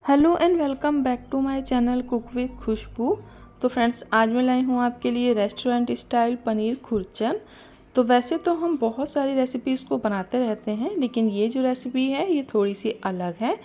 Hello and welcome back to my channel cook with Khushboo. तो friends, आज मैं लाई हूँ आपके लिए रेस्टोरेंट स्टाइल पनीर खुरचन। तो वैसे तो हम बहुत सारी रेसिपीज़ को बनाते रहते हैं, लेकिन ये जो रेसिपी है ये थोड़ी सी अलग है।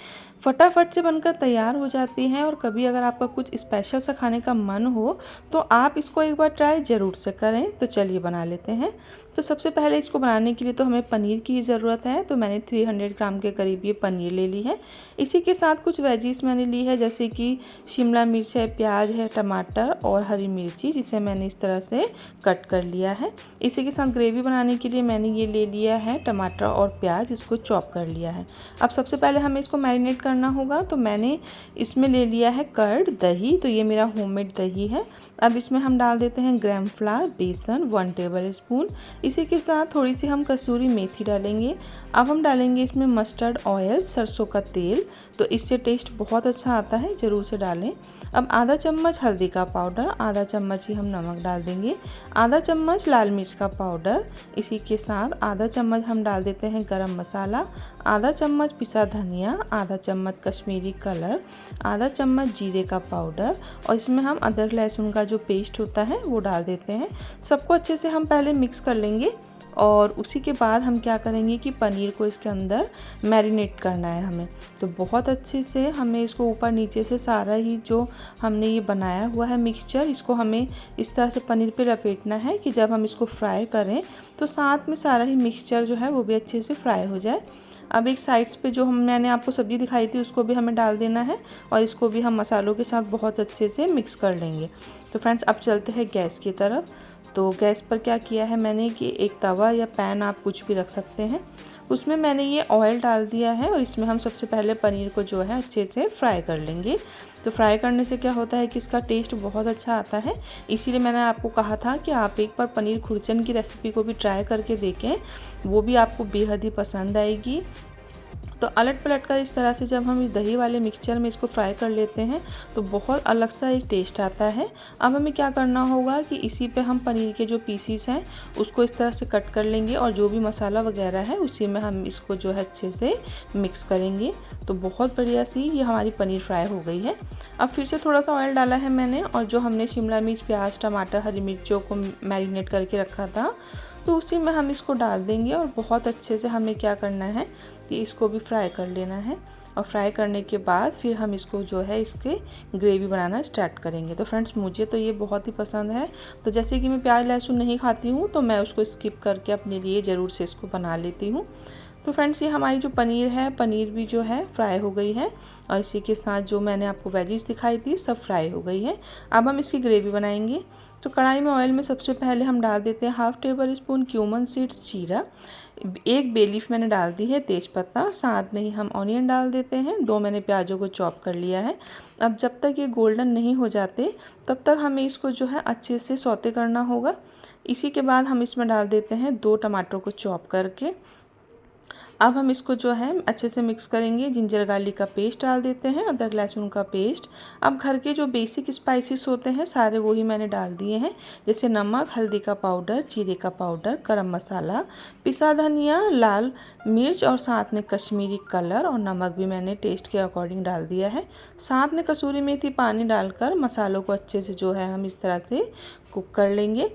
फटाफट से बनकर तैयार हो जाती है और कभी अगर आपका कुछ स्पेशल सा खाने का मन हो तो आप इसको एक बार ट्राई ज़रूर से करें। तो चलिए बना लेते हैं। तो सबसे पहले इसको बनाने के लिए तो हमें पनीर की ही ज़रूरत है। तो मैंने 300 ग्राम के करीब ये पनीर ले ली है। इसी के साथ कुछ वेजीज मैंने ली है, जैसे कि शिमला मिर्च है, प्याज है, टमाटर और हरी मिर्ची, जिसे मैंने इस तरह से कट कर लिया है। इसी के साथ ग्रेवी बनाने के लिए मैंने ये ले लिया है टमाटर और प्याज, इसको चॉप कर लिया है। अब सबसे पहले हमें इसको मैरिनेट करना होगा। तो मैंने इसमें ले लिया है कर्ड, दही। तो ये मेरा होममेड दही है। अब इसमें हम डाल देते हैं ग्राम फ्लावर, बेसन 1 टेबल स्पून। इसी के साथ थोड़ी सी हम कसूरी मेथी डालेंगे। अब हम डालेंगे इसमें मस्टर्ड ऑयल, सरसों का तेल। तो इससे टेस्ट बहुत अच्छा आता है, ज़रूर से डालें। अब आधा चम्मच हल्दी का पाउडर, आधा चम्मच ही हम नमक डाल देंगे, आधा चम्मच लाल मिर्च का पाउडर। इसी के साथ आधा चम्मच हम डाल देते हैं गरम मसाला, आधा चम्मच पिसा धनिया, आधा चम्मच कश्मीरी कलर, आधा चम्मच जीरे का पाउडर और इसमें हम अदरक लहसुन का जो पेस्ट होता है वो डाल देते हैं। सबको अच्छे से हम पहले मिक्स कर लेंगे और उसी के बाद हम क्या करेंगे कि पनीर को इसके अंदर मैरिनेट करना है हमें। तो बहुत अच्छे से हमें इसको ऊपर नीचे से सारा ही जो हमने ये बनाया हुआ है मिक्सचर, इसको हमें इस तरह से पनीर पे लपेटना है कि जब हम इसको फ्राई करें तो साथ में सारा ही मिक्सचर जो है वो भी अच्छे से फ्राई हो जाए। अब एक साइड्स पे जो मैंने आपको सब्ज़ी दिखाई थी उसको भी हमें डाल देना है और इसको भी हम मसालों के साथ बहुत अच्छे से मिक्स कर लेंगे। तो फ्रेंड्स, अब चलते हैं गैस की तरफ। तो गैस पर क्या किया है मैंने कि एक तवा या पैन, आप कुछ भी रख सकते हैं, उसमें मैंने ये ऑयल डाल दिया है और इसमें हम सबसे पहले पनीर को जो है अच्छे से फ्राई कर लेंगे। तो फ्राई करने से क्या होता है कि इसका टेस्ट बहुत अच्छा आता है। इसीलिए मैंने आपको कहा था कि आप एक बार पनीर खुरचन की रेसिपी को भी ट्राई करके देखें, वो भी आपको बेहद ही पसंद आएगी। तो अलट पलट कर इस तरह से जब हम इस दही वाले मिक्सचर में इसको फ्राई कर लेते हैं तो बहुत अलग सा एक टेस्ट आता है। अब हमें क्या करना होगा कि इसी पे हम पनीर के जो पीसीस हैं उसको इस तरह से कट कर लेंगे और जो भी मसाला वगैरह है उसी में हम इसको जो है अच्छे से मिक्स करेंगे। तो बहुत बढ़िया सी ये हमारी पनीर फ्राई हो गई है। अब फिर से थोड़ा सा ऑयल डाला है मैंने और जो हमने शिमला मिर्च, प्याज, टमाटर, हरी मिर्चों को मैरिनेट करके रखा था तो उसी में हम इसको डाल देंगे और बहुत अच्छे से हमें क्या करना है कि इसको भी फ्राई कर लेना है। और फ्राई करने के बाद फिर हम इसको जो है इसके ग्रेवी बनाना स्टार्ट करेंगे। तो फ्रेंड्स, मुझे तो ये बहुत ही पसंद है। तो जैसे कि मैं प्याज लहसुन नहीं खाती हूँ तो मैं उसको स्किप करके अपने लिए ज़रूर से इसको बना लेती हूँ। तो फ्रेंड्स, ये हमारी जो पनीर है, पनीर भी जो है फ्राई हो गई है और इसी के साथ जो मैंने आपको वेजीज दिखाई थी सब फ्राई हो गई है। अब हम इसकी ग्रेवी बनाएंगे। तो कढ़ाई में ऑयल में सबसे पहले हम डाल देते हैं half table spoon cumin seeds, जीरा, एक बे लीफ मैंने डाल दी है, तेज़पत्ता, साथ में ही हम ऑनियन डाल देते हैं, 2 मैंने प्याजों को चॉप कर लिया है। अब जब तक ये गोल्डन नहीं हो जाते तब तक हमें इसको जो है अच्छे से सौते करना होगा। इसी के बाद हम इसमें डाल देते हैं 2 टमाटर को चॉप करके। अब हम इसको जो है अच्छे से मिक्स करेंगे। जिंजर गार्लिक का पेस्ट डाल देते हैं, अदरक लहसुन का पेस्ट। अब घर के जो बेसिक स्पाइसेस होते हैं सारे वही मैंने डाल दिए हैं, जैसे नमक, हल्दी का पाउडर, जीरे का पाउडर, गरम मसाला, पिसा धनिया, लाल मिर्च और साथ में कश्मीरी कलर और नमक भी मैंने टेस्ट के अकॉर्डिंग डाल दिया है। साथ में कसूरी मेथी पानी डालकर मसालों को अच्छे से जो है हम इस तरह से कुक कर लेंगे।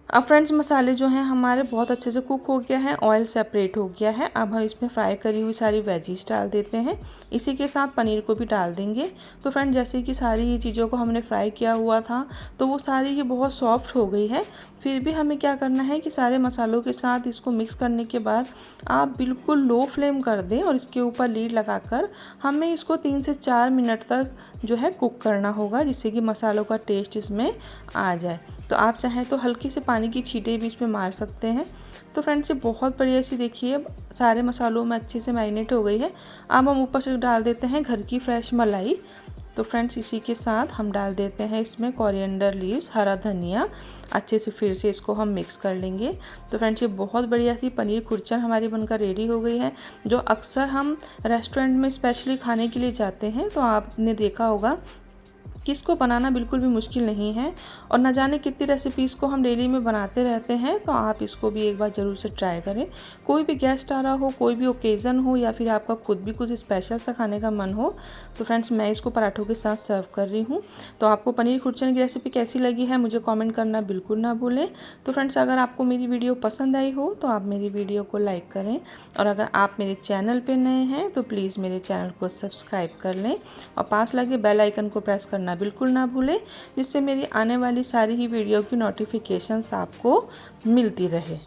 अब फ्रेंड्स, मसाले जो हैं हमारे बहुत अच्छे से कुक हो गया है, ऑयल सेपरेट हो गया है। अब हम इसमें फ्राई करी हुई सारी वेजीज डाल देते हैं, इसी के साथ पनीर को भी डाल देंगे। तो फ्रेंड्स, जैसे कि सारी ये चीज़ों को हमने फ्राई किया हुआ था तो वो सारी ही बहुत सॉफ्ट हो गई है। फिर भी हमें क्या करना है कि सारे मसालों के साथ इसको मिक्स करने के बाद आप बिल्कुल लो फ्लेम कर दें और इसके ऊपर लीड लगाकर हमें इसको 3 से 4 मिनट तक जो है कुक करना होगा, जिससे कि मसालों का टेस्ट इसमें आ जाए। तो आप चाहें तो हल्की से पानी की छींटे भी इसमें मार सकते हैं। तो फ्रेंड्स, ये बहुत बढ़िया सी देखिए सारे मसालों में अच्छे से मैरिनेट हो गई है। अब हम ऊपर से डाल देते हैं घर की फ्रेश मलाई। तो फ्रेंड्स, इसी के साथ हम डाल देते हैं इसमें कोरिएंडर लीव्स, हरा धनिया। अच्छे से फिर से इसको हम मिक्स कर लेंगे। तो फ्रेंड्स, ये बहुत बढ़िया सी पनीर खुरचन हमारी बनकर रेडी हो गई है, जो अक्सर हम रेस्टोरेंट में स्पेशली खाने के लिए जाते हैं। तो आपने देखा होगा कि इसको बनाना बिल्कुल भी मुश्किल नहीं है और न जाने कितनी रेसिपीज़ को हम डेली में बनाते रहते हैं। तो आप इसको भी एक बार ज़रूर से ट्राई करें। कोई भी गेस्ट आ रहा हो, कोई भी ओकेज़न हो या फिर आपका खुद भी कुछ स्पेशल सा खाने का मन हो, तो फ्रेंड्स मैं इसको पराठों के साथ सर्व कर रही हूँ। तो आपको पनीर खुरचन की रेसिपी कैसी लगी है मुझे कॉमेंट करना बिल्कुल ना भूलें। तो फ्रेंड्स अगर आपको मेरी वीडियो पसंद आई हो तो आप मेरी वीडियो को लाइक करें और अगर आप मेरे चैनल पर नए हैं तो प्लीज़ मेरे चैनल को सब्सक्राइब कर लें और पास लगे बेल आइकन को प्रेस करना बिल्कुल ना भूलें, जिससे मेरी आने वाली सारी ही वीडियो की नोटिफिकेशंस आपको मिलती रहे।